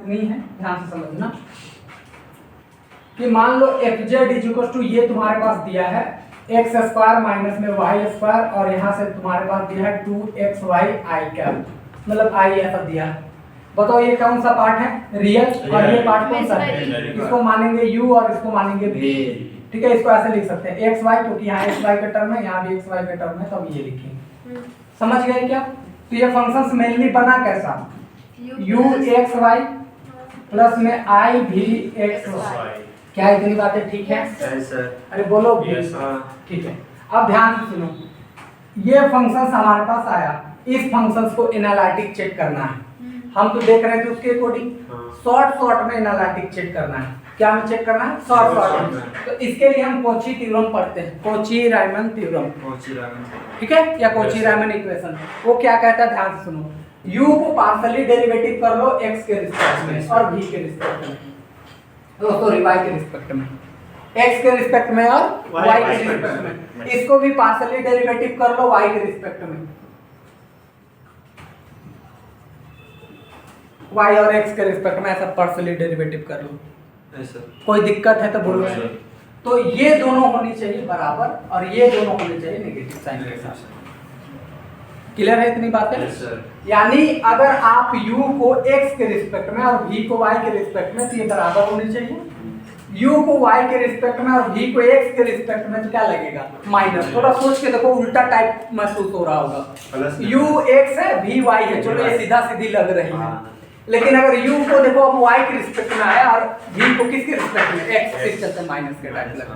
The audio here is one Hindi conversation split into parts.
इतनी है, ध्यान से समझना कि मान लो F Z is equal to ये तुम्हारे पास दिया है एक्स स्क्वायर माइनस में वाई स्क्वायर और यहाँ से तुम्हारे पास दिया है 2xy आई कैप, मतलब आई ऐसा दिया है। बताओ ये कौन सा पार्ट है, रियल, और ये पार्ट कौन सा है, इसको मानेंगे u और इसको मानेंगे v। ठीक है, इसको ऐसे लिख सकते हैं xy, क्योंकि यहाँ xy का टर्म है, यहाँ भी xy का टर्म है, तो हम ये लिखेंगे। समझ गए क्या? तो ये फंक्शंस मेनली बना कैसा, u x y प्लस में i v x y। क्या इतनी बातें ठीक है? अरे बोलो ठीक है। अब ध्यान से सुनो, ये फंक्शंस हमारे पास आया, इस फंक्शंस को एनालिटिक चेक करना है। हम तो देख रहे थे उसके अकॉर्डिंग शॉर्ट में एनालिटिक चेक करना है। क्या हमें चेक करना है? शॉर्ट में। तो इसके लिए हम कॉची थ्योरम पढ़ते हैं, कॉची-रायमन थ्योरम, ठीक है, या कॉची-रायमन इक्वेशन। वो क्या कहता है, ध्यान से सुनो, u को पार्शियली डेरिवेटिव कर लो x के रिस्पेक्ट में और v के रिस्पेक्ट में, सॉरी y के रिस्पेक्ट में, x के रिस्पेक्ट में और y के रिस्पेक्ट में। इसको भी पार्शियली डेरिवेटिव कर लो y के रिस्पेक्ट में, y और x के रिस्पेक्ट में ऐसा पार्शियली डेरिवेटिव कर लो। कोई दिक्कत है तो बोलो। तो ये दोनों होनी चाहिए बराबर और ये दोनों होने चाहिए नेगेटिव साइन के साथ। क्लियर है इतनी बातें? यानी अगर आप u को x के रिस्पेक्ट में और v को y के रिस्पेक्ट में, तो ये बराबर होनी चाहिए। u को y के रिस्पेक्ट में और v को x के रिस्पेक्ट में, तो क्या लगेगा, माइनस। थोड़ा सोच के देखो, उल्टा टाइप महसूस हो रहा होगा। u x है, v y है, चलो ये सीधा सीधी लग रही है। लेकिन अगर u को देखो अब y के रिस्पेक्ट में आया और v को किसके रिस्पेक्ट में, x के चलते माइनस के टाइप लगा।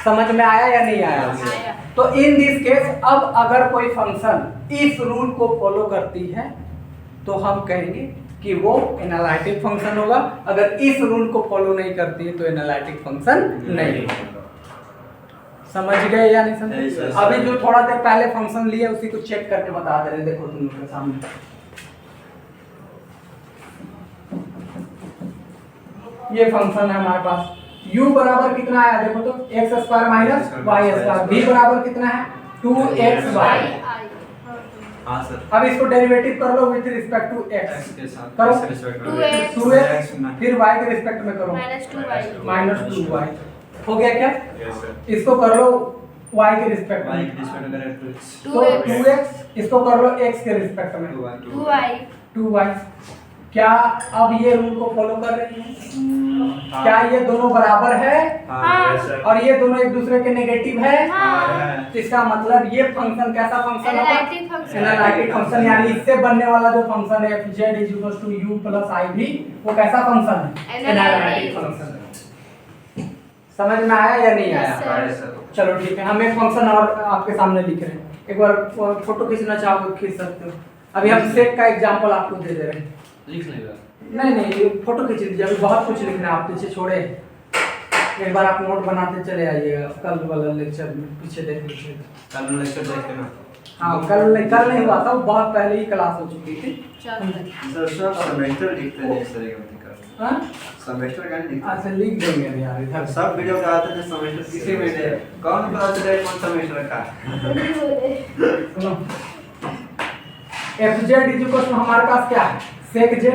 समझ में आया या नहीं आया? तो इन दिस केस अब अगर कोई फंक्शन इस रूल को फॉलो करती है तो हम कहेंगे कि वो एनालिटिक फंक्शन होगा। अगर इस रूल को फॉलो नहीं करती है तो एनालिटिक फंक्शन नहीं होगा। समझ गए या नहीं समझे? अभी जो थोड़ा देर पहले फंक्शन लिए उसी को चेक करके बता दे रहे, देखो तुम लोग के सामने ये फंक्शन है हमारे पास। u बराबर कितना आया देखो तो, x square minus Y square. v बराबर कितना है, 2xy। हाँ सर। अब इसको डेरिवेटिव कर लो विद रिस्पेक्ट टू x के साथ करो, 2x फिर y के रिस्पेक्ट में करो, -2y। हो गया क्या? Yes sir. इसको कर लो y के रिस्पेक्ट y में, के रिस्पेक्ट में करें 2x। तो 2x, इसको कर लो x के रिस्पेक्ट में 2y। क्या अब ये रूल को फॉलो कर रही है? क्या ये दोनों बराबर है? हाँ। और ये दोनों एक दूसरे के नेगेटिव है? हाँ। तो इसका मतलब ये फंक्शन कैसा फंक्शन होगा? Analytic function. यानी इससे बनने वाला जो फंक्शन है fz = u + iv, वो कैसा फंक्शन है? Analytic function. समझ में आया या नहीं आया? चलो ठीक है, हम एक फंक्शन और आपके सामने लिख रहे हैं। एक बार फोटो खींचना चाहो तो खींच सकते हो। अभी हम सेक का एग्जांपल आपको दे रहे हैं। लिख लेगा? नहीं, फोटो खींच लीजिए, अभी बहुत कुछ लिखना है, आप पीछे छोड़े। एक बार आप नोट बनाते चले आइएगा, कल वाला लेक्चर में पीछे देख लीजिएगा। कल लेक्चर देखे ना? हाँ, कल नहीं हुआ था, वो बहुत पहले ही क्लास हो चुकी थी। सर सेमेस्टर लिखते हैं सर, ये मत कर। हाँ, सेमेस्टर का लिखते अच्छा लिख देंगे यार इधर। सब वीडियो में आते हैं सेमेस्टर किसी में दे, कौन पता चले कौन सेमेस्टर का है। सुनो, fz = हमारे पास क्या है, sec z।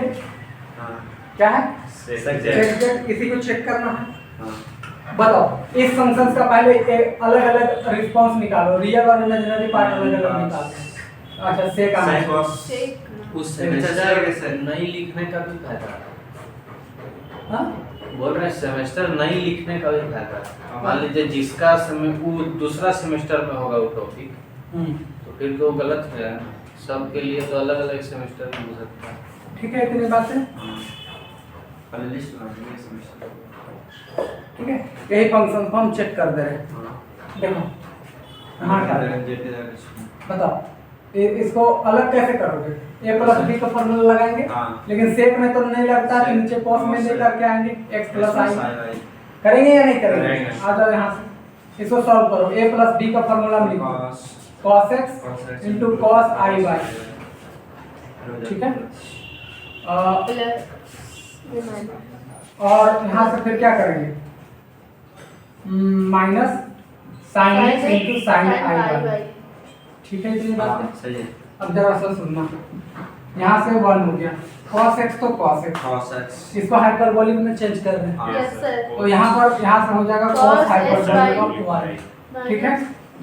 हां, क्या है? sec z। किसी को चेक करना है? हां। बताओ इस फंक्शंस का पहले एक अलग-अलग रिस्पांस निकालो, रियल और इमेजिनरी पार्ट अलग-अलग निकालो। अच्छा sec का उस सेमेस्टर के सर नहीं लिखने का भी फायदा है। हां, बोल रहे हैं सेमेस्टर नहीं लिखने का भी फायदा है। मान लीजिए जिसका वो दूसरा सेमेस्टर में होगा वो टॉपिक, तो फिर तो गलत है। सबके लिए तो अलग अलग सेमेस्टर में हो सकता है। ठीक है, इतनी बातें पहले लिस्ट बना देंगे सेमेस्टर। ठीक है। यही फंक्शन को हम चेक कर दे रहे हैं। हां, देखो हाँ क्या जेटे बताओ इसको अलग कैसे करोगे? a + b का फॉर्मूला लगाएंगे। हाँ। लेकिन सेक में तो नहीं लगता, तो नीचे cos में ले करके आएंगे, x + i करेंगे या नहीं करेंगे? आ जाओ यहाँ से, इसको सॉल्व करो। a + b का फॉर्मूला में लिखो, cos x * cos iy। ठीक है, और यहाँ से फिर क्या करेंगे, minus sin x * sin iy। ठीक है, इतनी बात है। सही है। अब जरा सा सुनना, यहाँ से 1 हो गया, cos x तो cos x, cos x इसको हाइपरबोलिक में चेंज कर दें। Yes sir. तो यहाँ से हो जाएगा cos Cos hyperbolic of y, ठीक है।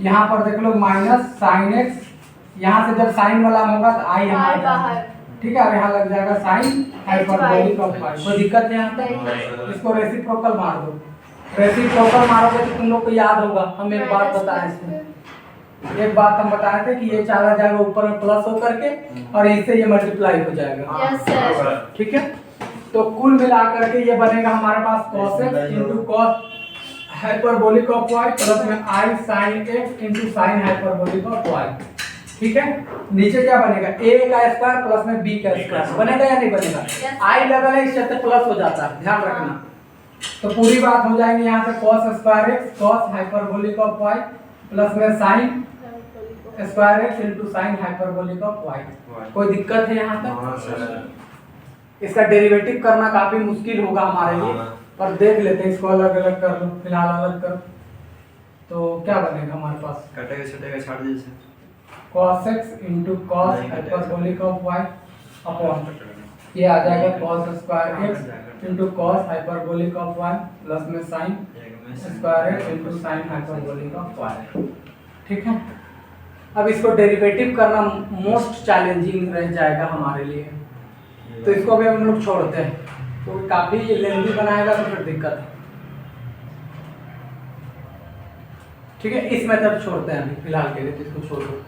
यहाँ पर देख लो माइनस साइन x, यहाँ से जब साइन वाला होगा तो आई यहाँ आ जाएगा, ठीक है। और यहाँ लग जाएगा साइन हाइपरबोलिक ऑफ y। कोई दिक्कत है यहाँ तक? इसको रेसिप्रोकल मार दो। रेसिप्रोकल मारोगे तो तुम लोग को याद होगा, हम एक बात बताए थे, एक बात हम बताए थे कि ये चला जाएगा ऊपर में प्लस होकर के और इससे ये मल्टीप्लाई हो जाएगा, यस सर। ठीक है। तो कुल मिलाकर के ये बनेगा हमारे पास cos x into cos hyperbolic of y plus में i sin x into sine hyperbolic of y, ठीक है। नीचे क्या बनेगा, a का स्क्वायर प्लस में b का स्क्वायर बनेगा या नहीं बनेगा? i लगल है इससे तो प्लस हो जाता है, ध्यान रखना। तो पूरी बात हो जाएगी यहाँ से cos square x cos hyperbolic of y plus में sin square x into sine hyperbolic of y। कोई दिक्कत है यहाँ तक? इसका डेरिवेटिव करना काफी मुश्किल होगा हमारे लिए, पर देख लेते हैं, इसको अलग अलग कर लो, फिलहाल अलग करो। तो क्या बनेगा हमारे पास, कटेगा छटेगा छाड़ दीजिए, cos x into cos hyperbolic of y upon ये आ जाएगा cos square x into cos hyperbolic of y plus में sin square x into sine hyperbolic of y, ठीक है। अब इसको डेरिवेटिव करना मोस्ट चैलेंजिंग रह जाएगा हमारे लिए, तो इसको अभी हम लोग छोड़ते हैं, तो काफी लेंथी बनाएगा तो फिर दिक्कत है, ठीक है। इस मेथड छोड़ते हैं अभी फिलहाल के लिए, तो इसको छोड़ दो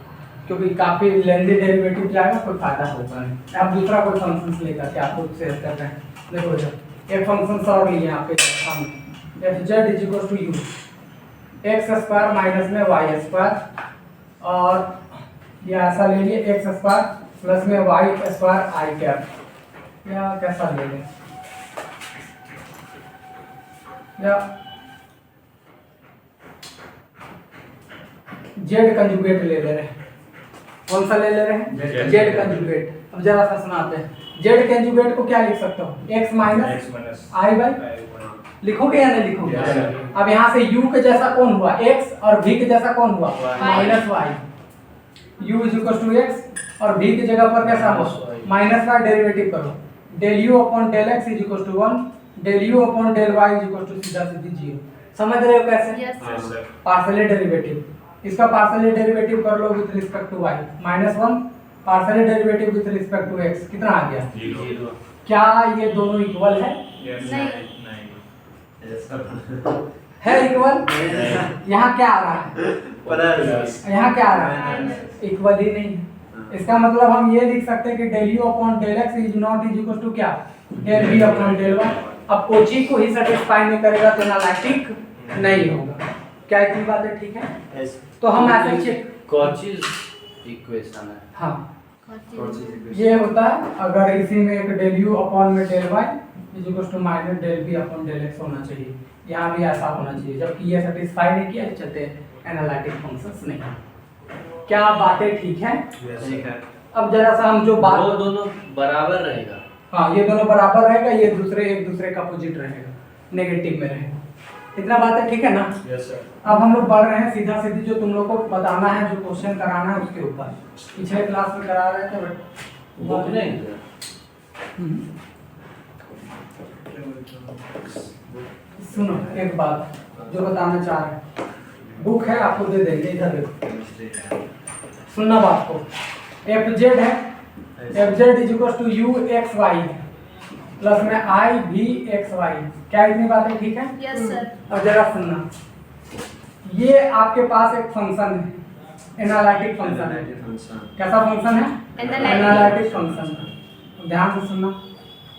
क्योंकि काफी लेंथी डेरिवेटिव जाएगा, कोई फायदा होगा नहीं। आप दूसरा कोई फंक्शन लेकर के आपको शेयर कर रहे हैं, देखो एक फंक्शन और लिए आपके सामने, F Z is equal to U X square minus में वाई स्क्वायर, और ये ऐसा ले लिए एक्स स्क्वायर प्लस में वाई स्क्वायर आई कैप, या कैसा ले लें, या जेड कंजुगेट ले रहे हैं। कौन सा ले रहे हैं? Z conjugate. अब जरा सा सुनाते हैं, जेड कंजुगेट को क्या लिख सकता हूँ, एक्स माइनस आई बाई, लिखोगे या नहीं लिखोगे? अब यहाँ से u के जैसा कौन हुआ, x, और v के जैसा कौन हुआ, minus Y. u is equal to x और v की जगह पर कैसा हो, माइनस का डेरिवेटिव करो, del u upon del x is equal to 1, del u upon del y is equal to सीधा सीधी 0। समझ रहे हो कैसे? पार्शियल डेरिवेटिव, इसका पार्शियल डेरिवेटिव कर लो with respect to y, -1 partial derivative with respect to x, कितना आ गया, 0। क्या ये दोनों इक्वल है? है इक्वल? यहाँ क्या आ रहा है, यहाँ क्या आ रहा है, इक्वल ही नहीं है। इसका मतलब हम ये लिख सकते हैं कि del you upon del x is not is equal to क्या, del B upon del y. अब कोची को ही सेटिस्फाई नहीं करेगा तो एनालिटिक नहीं होगा। क्या इतनी बातें ठीक है? तो हम ऐसे चेक, कॉची इक्वेशन है, हाँ ये होता है अगर इसी में एक डेल यू अपॉन में del Y is equal to minus del B upon del X होना चाहिए, यहाँ भी ऐसा होना चाहिए, जबकि ये सेटिस्फाई नहीं किया चलते एनालिटिक फंक्शंस नहीं। क्या बातें ठीक है? ठीक है। अब जरा सा हम जो बात, वो दोनों बराबर रहेगा, हाँ ये दोनों बराबर रहेगा, ये दूसरे एक दूसरे का अपोजिट रहेगा, नेगेटिव में रहेगा। इतना बात है ठीक है ना? Yes sir. अब हम लोग बढ़ रहे हैं सीधा सीधी, जो तुम लोग को बताना है, जो क्वेश्चन कराना है उसके ऊपर। पिछले क्लास में करा रहे थे बट बुक नहीं सुनो एक बात जो बताना चाह रहे हैं, बुक है आपको दे देंगे, इधर देखो सुनना बात को। एफ जेड है, F Z is equal to U X Y plus में आई भी एक्स वाई। क्या इतनी बातें ठीक है? Yes sir. अब जरा सुनना, ये आपके पास एक फंक्शन है, एनालिटिक फंक्शन है। कैसा फंक्शन है? Analytic function. ध्यान से सुनना,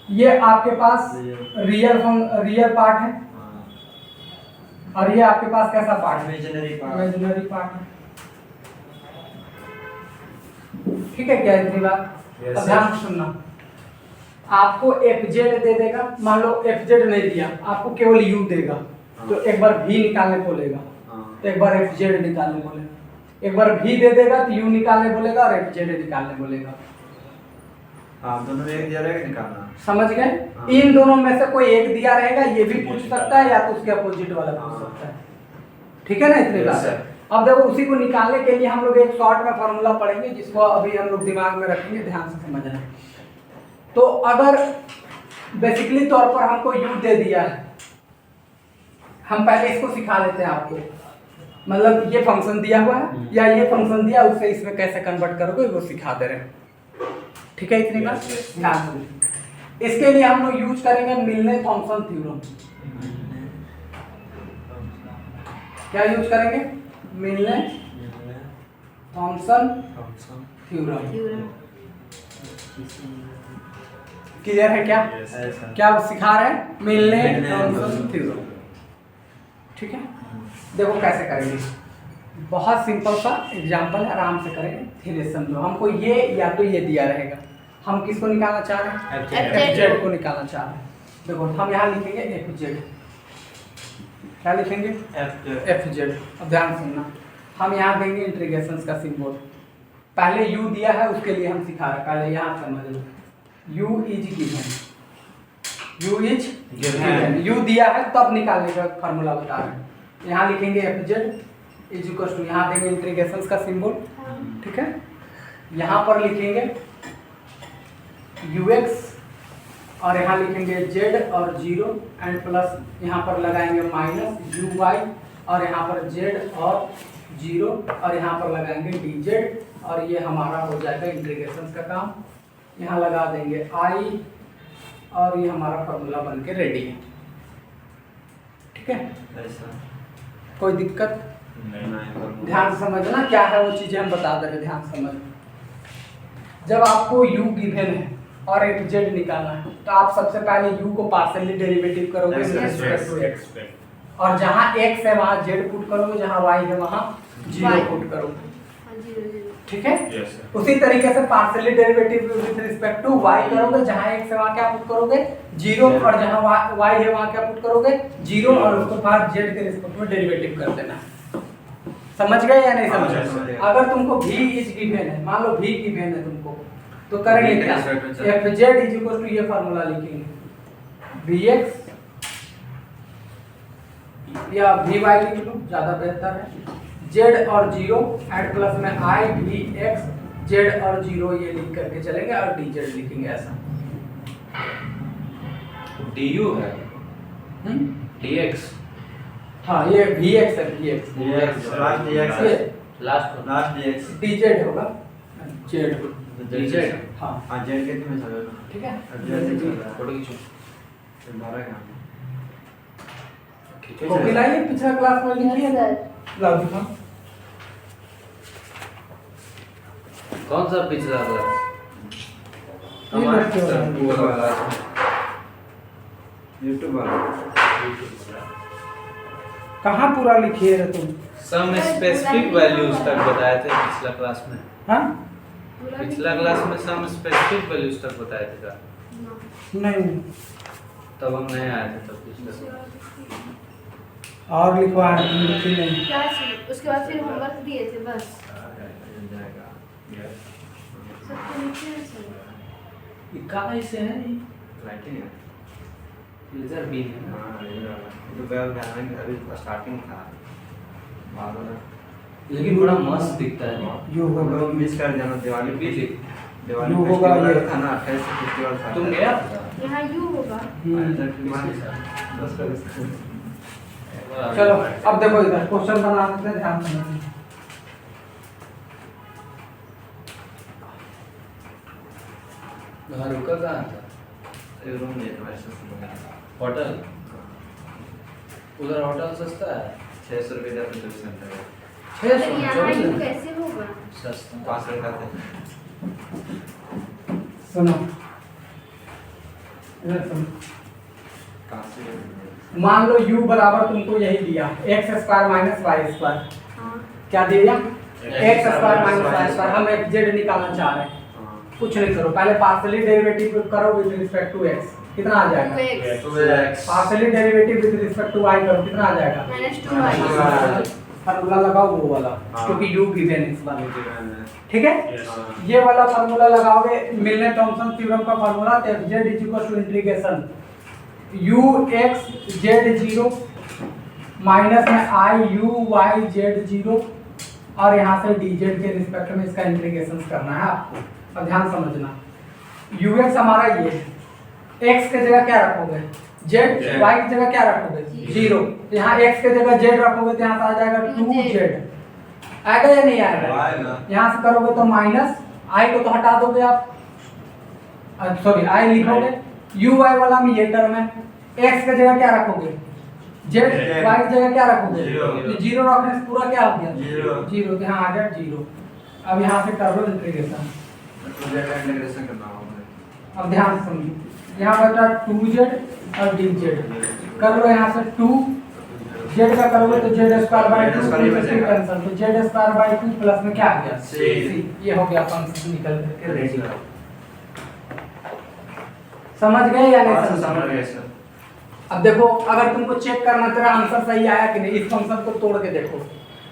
ये आपके पास रियल पार्ट है और ये आपके पास कैसा पार्ट है? इमेजिनरी पार्ट है। ठीक है क्या इतनी बात? अब ध्यान से सुनना, आपको एफ जेड दे देगा, मान लो एफ जेड नहीं दिया, आपको केवल यू देगा, तो एक बार भी निकालने बोलेगा, तो एक बार एफ जेड निकालने बोलेगा, एक बार भी दे देगा तो यू निकालने बोलेगा और एफ जेड निकालने बोलेगा। हाँ दोनों में एक दिया रहेगा निकालना। समझ गए? इन दोनों में से कोई एक दिया रहेगा, ये भी पूछ सकता है या तो उसके अपोजिट वाला पूछ सकता है। ठीक है ना इतनी बात? अब देखो उसी को निकालने के लिए हम लोग एक शॉर्ट में फॉर्मूला पढ़ेंगे जिसको अभी हम लोग दिमाग में रखेंगे, ध्यान से समझना। तो अगर बेसिकली तौर पर हमको u दे दिया है, हम पहले इसको सिखा लेते हैं आपको, मतलब ये फंक्शन दिया हुआ है या ये फंक्शन दिया, उससे इसमें कैसे कन्वर्ट करोगे वो सिखा दे रहे हैं, ठीक है? इतनी बात ध्यान से। इसके लिए हम लोग यूज करेंगे मिलने थॉमसन थ्योरम। क्या यूज करेंगे? मिलने थॉमसन थ्योरम। क्लियर है क्या? क्या सिखा रहे हैं? मिलने थॉमसन थ्योरम, ठीक है? देखो कैसे करेंगे, बहुत सिंपल सा एग्जांपल है, आराम से करेंगे, धीरे समझो। हमको ये या तो ये दिया रहेगा, हम किसको निकालना चाह रहे हैं? FZ को निकालना चाह रहे हैं। देखो हम यहाँ लिखेंगे FZ, क्या लिखेंगे? FZ। अब ध्यान सुनना, हम यहाँ देंगे इंटीग्रेशन का सिंबल। पहले u दिया है उसके लिए हम सिखा रहे हैं, पहले यहाँ समझ लो। u is given, u is given, u दिया है तब निकालने का फार्मूला बता रहे हैं। यहाँ लिखेंगे FZ इज इक्वल टू, यहाँ देंगे इंटीग्रेशन का सिंबल, ठीक है? यहाँ पर लिखेंगे ux और यहाँ लिखेंगे z और 0 एंड प्लस यहाँ पर लगाएंगे माइनस uy और यहाँ पर z और 0 और यहाँ पर लगाएंगे dz और ये हमारा हो जाएगा इंटीग्रेशन का काम। यहाँ लगा देंगे i और ये हमारा फार्मूला बन के रेडी है, ठीक है? कोई दिक्कत? ध्यान से समझना क्या है वो चीजें हम बता दे रहे, ध्यान से समझ। जब आपको u गिवन है और एक z निकालना है तो आप सबसे पहले u को पार्शियली डेरिवेटिव करोगे विद रिस्पेक्ट टू x, और जहां x है वहां z पुट करोगे, जहां y है वहां 0 पुट करोगे, ठीक है? उसी तरीके से partially derivative with respect to y करोगे, जहां x है वहां क्या पुट करोगे? 0, और जहां y है वहां क्या पुट करोगे? 0, और उसके बाद z के रिस्पेक्ट में डेरिवेटिव कर देना। समझ गए या नहीं समझ? अगर तुमको v इज गिवन है, मान लो v गिवन है तुमको, तो करेंगे क्या? FZ इज इक्वल टू ये फार्मूला लिखेंगे, Vx या Vy लिख लो ज्यादा बेहतर है, Z और 0 एंड प्लस में I Vx, Z और 0 ये लिख करके चलेंगे और dz लिखेंगे ऐसा। du है dx, हाँ ये Vx है, Vx लास्ट dx dz होगा, dz, हाँ हां z के में चलेगा, ठीक है? फोटो खींचो, कॉपी लाइए, पिछला क्लास में लिखी है, लाओ दिखाओ। कौन सा पिछला क्लास? हमारा YouTube वाला कहाँ पूरा लिखिए रे तुम? सम स्पेसिफिक वैल्यूज तक बताए थे पिछला क्लास में। हाँ पिछला क्लास में सम स्पेसिफिक वैल्यूज तक बताए थे का? नहीं, तब हम नहीं आए थे तब पिछले और लिखवा लिखी नहीं। क्या चीज? उसके बाद फिर होमवर्क दिए थे बस। सबको नीचे है सब। ये कहाँ से है? राइटिंग है, लेजर बीम है। हां तो वेल ध्यान अभी स्टार्टिंग था बाद में, लेकिन बड़ा मस्त दिखता है। यू होगा, मिस कर जाना दिवाली भी पे, दिख दिवाली यू होगा ये था ना 28 से फेस्टिवल था। तुम गया? यहाँ यू होगा। चलो अब देखो इधर क्वेश्चन बना देते हैं, ध्यान से समझिए। घर रुका कहाँ था? रूम में वैसे होटल? उधर होटल सस्ता है? 600 रुपए का ट्यूशन है, 600 यहाँ यू कैसे होगा? सस्ता। 5 रुपए का थे। सुनो इधर सुनो, काफी मान लो u बराबर तुमको यही दिया x square minus Y square, हाँ। क्या दिया? x square minus Y square. हम fz निकालना चाह रहे हैं, कुछ नहीं करो, पहले पार्शियली डेरिवेटिव करो विद रिस्पेक्ट टू x, कितना आ जाएगा? 2x partially derivative with respect to y करो, कितना आ जाएगा? -2y। फार्मूला लगाओ वो वाला, हाँ। क्योंकि u गिवन है इस बार, है। ठीक है? ये वाला फार्मूला लगाओगे, मिलने थॉमसन थ्योरम का फार्मूला, तो fz is equal to integration ux z 0 minus में i u y z 0 और यहाँ से dz के रिस्पेक्ट में इसका इंटीग्रेशन करना है आपको। अब ध्यान समझना, ux हमारा ये है, x के जगह क्या रखोगे z, y की जगह क्या रखोगे 0, यहाँ x के जगह z रखोगे तो यहाँ से आ जाएगा 2z, आएगा या नहीं आएगा? यहाँ से करोगे तो माइनस i को तो हटा दोगे आप, सॉरी i लिखोगे, uy वाला में ये टर्म है, x के जगह क्या रखोगे z, y की जगह क्या रखोगे 0 रखने से पूरा क्या हो गया 0, तो यहाँ आ गया 0। अब यहाँ से कर लो इंटीग्रेशन। इंटीग्रेशन करना होगा। अब ध्यान से समझिए, यहाँ बचा 2z और dz, कर लो यहाँ से 2 z का करोगे तो z स्क्वायर बाय 2 कैंसिल, तो z स्क्वायर बाय 2 प्लस में क्या आ गया c, ये हो गया फंक्शन निकल करके रेडी। समझ गए या नहीं समझ गए सर। अब देखो, अगर तुमको चेक करना तेरा आंसर सही आया कि नहीं, इस फंक्शन को तोड़ के देखो,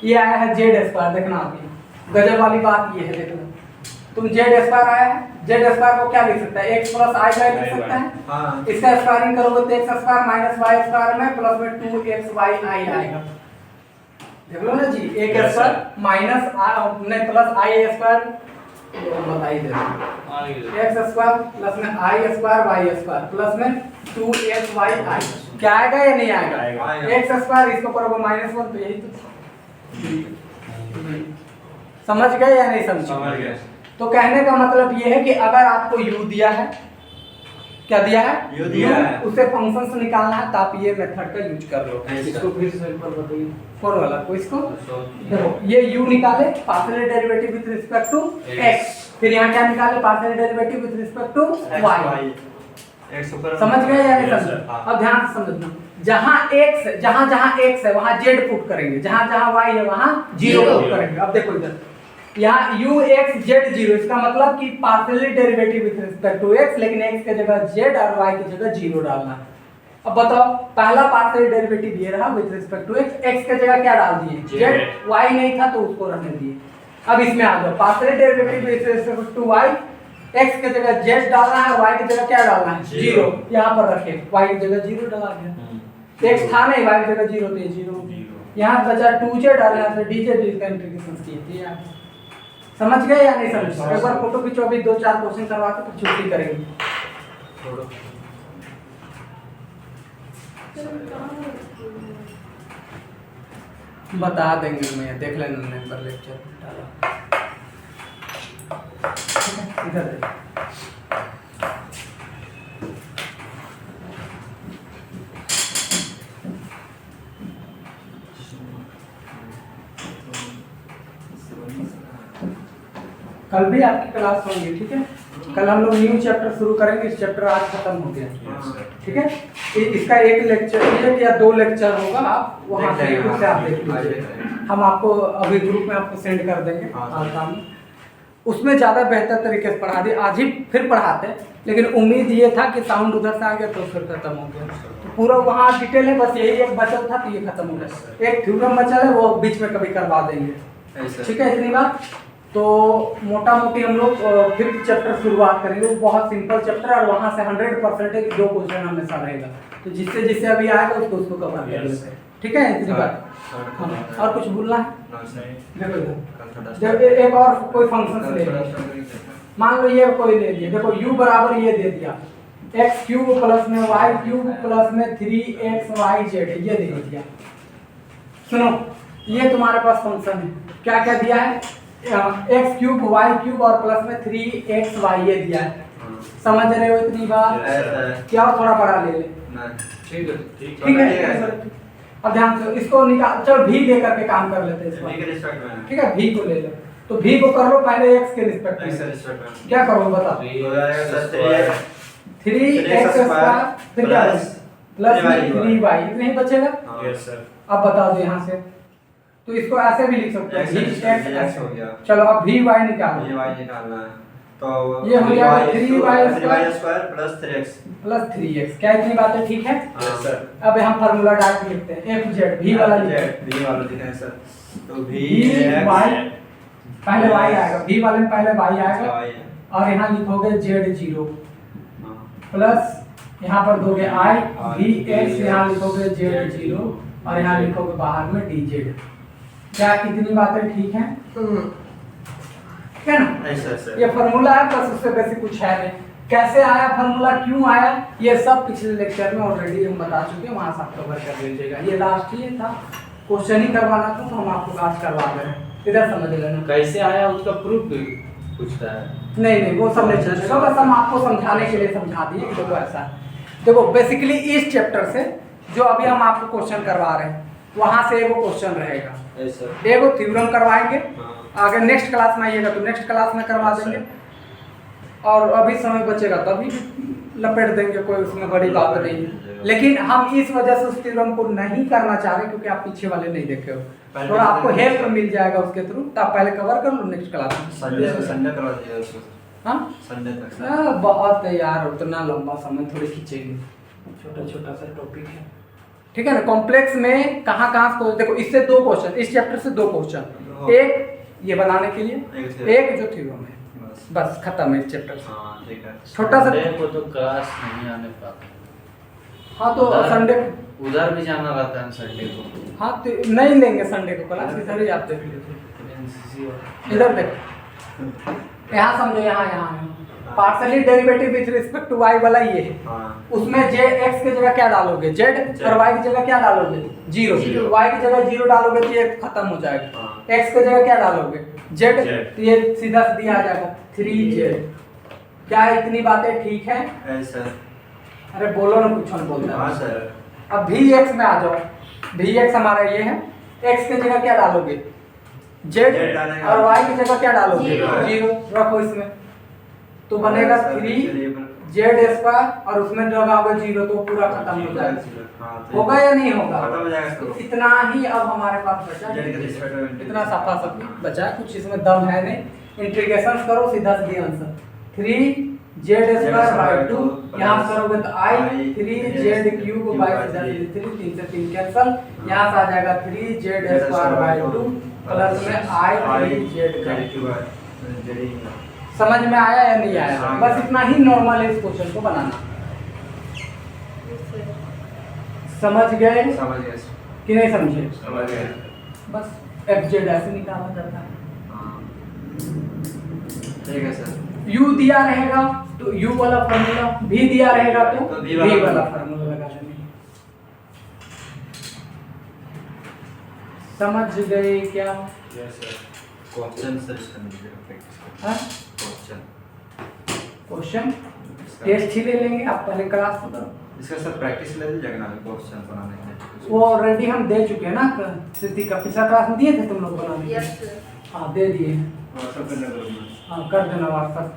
ये आया है z स्क्वायर, देखना अभी गजब वाली बात ये है, देखो तुम z स्क्वायर आया है, z स्क्वायर को क्या लिख सकता है x प्लस i बाय लिख सकता है, हाँ। इसका स्क्वायरिंग करोगे तो x square minus y square में प्लस में 2xy i आएगा, देख लो ना जी, एक स्क्वायर माइनस नहीं प्लस i स्क्वायर बता ही दे, x स्क्वायर प्लस में i square y square plus में 2xy i, क्या आएगा या नहीं आएगा? x स्क्वायर इसको करोगे -1, तो यही तो समझ गए या नहीं समझ गए? तो कहने का मतलब ये है कि अगर आपको u दिया है, क्या दिया है u दिया है, उसे फंक्शन से निकालना है तो आप ये मेथड का यूज कर लो। इसको फिर से एक बार बताइए, फोर वाला को, इसको देखो ये u निकाले partial derivative with respect to x, फिर यहाँ क्या निकाले partial derivative with respect to y, समझ गए या नहीं समझ? अब ध्यान से समझना, जहाँ x है वहाँ z पुट करेंगे, जहाँ y है वहाँ 0 पुट करेंगे। अब देखो इधर यहाँ u x z 0, इसका मतलब कि partial derivative with respect to x, लेकिन x के जगह z और y की जगह 0 डालना है। अब बताओ, पहला पार्शियल डेरिवेटिव ये रहा with respect to x, x के जगह क्या डाल दिए z, y नहीं था तो उसको रहने दिए। अब इसमें आ जाओ, partial derivative with respect to y, x के जगह z डालना है, y की जगह क्या डालना है 0, यहाँ पर रखे, y की जगह 0 डाला गया, x था नहीं, y की जगह 0 तो 0, यहाँ बचा 2z डालना है, तो dz इसका इंटीग्रेशन किए। समझ गए या नहीं समझ? एक बार फोटो खींचो, अभी 2-4 क्वेश्चन करवा के फिर छुट्टी करेंगे। बता देंगे, मैं देख लेना मैंने पर लेक्चर डाला, इधर देख। कल भी आपकी क्लास होगी, ठीक है? कल हम लोग न्यू चैप्टर शुरू करेंगे, इस चैप्टर आज खत्म हो गया, ठीक है? इसका एक लेक्चर, एक या 2 लेक्चर होगा, आप वहाँ से यूट्यूब से आप देख लीजिए, हम आपको अभी ग्रुप में आपको सेंड कर देंगे काम, उसमें ज़्यादा बेहतर तरीके से पढ़ा दिए, आज ही फिर पढ़ाते, लेकिन उम्मीद ये था कि साउंड उधर से आ गया तो फिर खत्म हो गया, तो पूरा वहाँ डिटेल है, बस यही एक बचल था तो ये खत्म हो गया, एक थ्योरम बचल है वो बीच में कभी करवा देंगे, ठीक है? इतनी बात। तो मोटा मोटी हम लोग 5th चैप्टर शुरुआत करेंगे, वो बहुत सिंपल चैप्टर और वहाँ से 100% 2 क्वेश्चन हमेशा रहेगा, तो जिससे अभी आएगा उसको कवर कर लेते हैं, ठीक है? इतनी बात। और कुछ बोलना है? जब एक और कोई फंक्शन ले लिया, मान लो ये कोई ले लिया, देखो u बराबर ये दे दिया x क्यूब प्लस में y क्यूब प्लस में 3xyz, ये दे दिया। सुनो, ये तुम्हारे पास फंक्शन है, क्या क्या दिया है, x क्यूब y क्यूब और प्लस में 3xy ये दिया है, समझ रहे हो इतनी बात? क्या और थोड़ा बड़ा ले ले, ठीक है? अब ध्यान से इसको निकाल, चलो v लेकर के काम कर लेते हैं, ठीक है? v को ले लो, तो v को कर लो पहले x के रिस्पेक्ट में, क्या करोगे बताओ? 3x स्क्वायर फिर क्या प्लस 3y, इतना ही बचेगा। अब बता दो यहाँ से, तो इसको ऐसे भी लिख सकते हैं x हो गया, चलो अब vy निकालो, निकालना है तो ये हो जाएगा 3y स्क्वायर प्लस 3x, क्या इतनी बातें ठीक है? अब हम फार्मूला डाल के लिखते हैं, fz v वाला लिखें सर, तो y पहले y आएगा, v वाले में पहले y आएगा, और यहाँ लिखोगे z0 प्लस यहाँ पर दोगे i vx, यहाँ लिखोगे z0 और यहाँ लिखोगे बाहर में dz, क्या कितनी बातें ठीक हैं? ठीक है ना? ऐसा ऐसा ये फार्मूला है, बस उससे बेसिक कुछ है नहीं। कैसे आया फार्मूला, क्यों आया, ये सब पिछले लेक्चर में ऑलरेडी हम बता चुके हैं, वहां से आप कवर कर लीजिएगा। ये लास्ट ही था, क्वेश्चन ही करवाना था तो हम आपको आज करवा दे रहे हैं, इधर समझ लेना। कैसे आया उसका प्रूफ भी पूछता है। नहीं वो सब नहीं पूछेगा, बस हम आपको समझाने के लिए समझा दिए कि देखो ऐसा है। देखो बेसिकली इस चैप्टर से जो अभी हम आपको क्वेश्चन करवा रहे हैं वहां से एगो क्वेश्चन रहेगा, ऐसा एगो थ्योरम करवाएंगे। हाँ। अगर नेक्स्ट क्लास में आइएगा तो नेक्स्ट क्लास में करवा देंगे, और अभी समय बचेगा तभी लपेट देंगे, कोई उसमें बड़ी बात नहीं है। लेकिन हम इस वजह से उस थ्योरम को नहीं करना चाह रहे क्योंकि आप पीछे वाले नहीं देखे हो, थोड़ा आपको हेल्प मिल जाएगा उसके थ्रू, तो आप पहले कवर कर लो नेक्स्ट क्लास में। संडे करवा दीजिए उसको, हाँ संडे तक। बहुत है यार, उतना लंबा समय थोड़ी खींचेगी, छोटा छोटा सा टॉपिक है, ठीक है ना। कॉम्प्लेक्स में कहाँ कहाँ देखो, इससे दो क्वेश्चन, इस चैप्टर से दो क्वेश्चन, एक ये बनाने के लिए, एक जो थ्योरम है, बस खत्म है इस चैप्टर से। हाँ ठीक है। छोटा सा संडे को तो क्लास नहीं आने पाता। हाँ तो संडे उधर भी जाना रहता है संडे को। हाँ तो नहीं लेंगे संडे को क्लास, इधर ही आप देख लीजिए, एनसीसी इधर देखो, यहाँ समझो, यहाँ partially derivative with respect to y वाला ये है, हाँ। उसमें z x की जगह क्या डालोगे, z, और y की जगह क्या डालोगे, 0, y की जगह 0 डालोगे तो ये खत्म हो जाएगा, हाँ। x की जगह क्या डालोगे, z, Z। तो ये सीधा सीधा आ जाएगा 3z। क्या इतनी बातें ठीक है? ऐसा। अरे बोलो ना, कुछ नहीं बोलता। हाँ सर। अब vx में आ जाओ, vx हमारा ये है, x की जगह क्या डालोगे, z, डालेगा। और y की जगह क्या डालोगे, 0। 0 रखो इसमें, तो बनेगा 3z² और उसमें लगाओगे 0 तो पूरा खत्म हो जाएगा। होगा या नहीं होगा? खत्म हो जाएगा। तो इतना ही अब हमारे पास बचा, Z के रिस्पेक्ट में इतना सफा सफी बचा है, कुछ इसमें दम है नहीं। इंटीग्रेशन करो, सीधा सीधी आंसर 3z²/2, यहाँ करोगे तो i 3z³ सीधा सीधी 3 से 3 कैंसल, यहाँ से आ जाएगा 3z²/2 प्लस में i 3z²। समझ में आया या नहीं आया? हाँ। बस इतना ही नॉर्मल है इस क्वेश्चन को बनाना। समझ गए समझ गए। कि नहीं समझे? समझ गए। बस FZ ऐसे निकाला जाता है। हाँ। ठीक है सर। U दिया रहेगा तो U वाला फार्मूला, V दिया रहेगा तो तो V V वाला फार्मूला लगा देंगे। समझ गए क्या? Yes sir. क्वेश्चन सर इसका मुझे प्रैक्टिस हाँ? क्वेश्चन क्वेश्चन टेस्ट ही ले लेंगे, आप पहले क्लास तो करो। इसका सर प्रैक्टिस ले लीजिएगा ना क्वेश्चन बनाने के। वो ऑलरेडी हम दे चुके हैं ना, स्थिति का पिछला क्लास में दिए थे तुम लोग बनाने के। Yes sir. हाँ दे दिए, व्हाट्सएप पे कर दूंगा। हाँ कर देना व्हाट्सएप।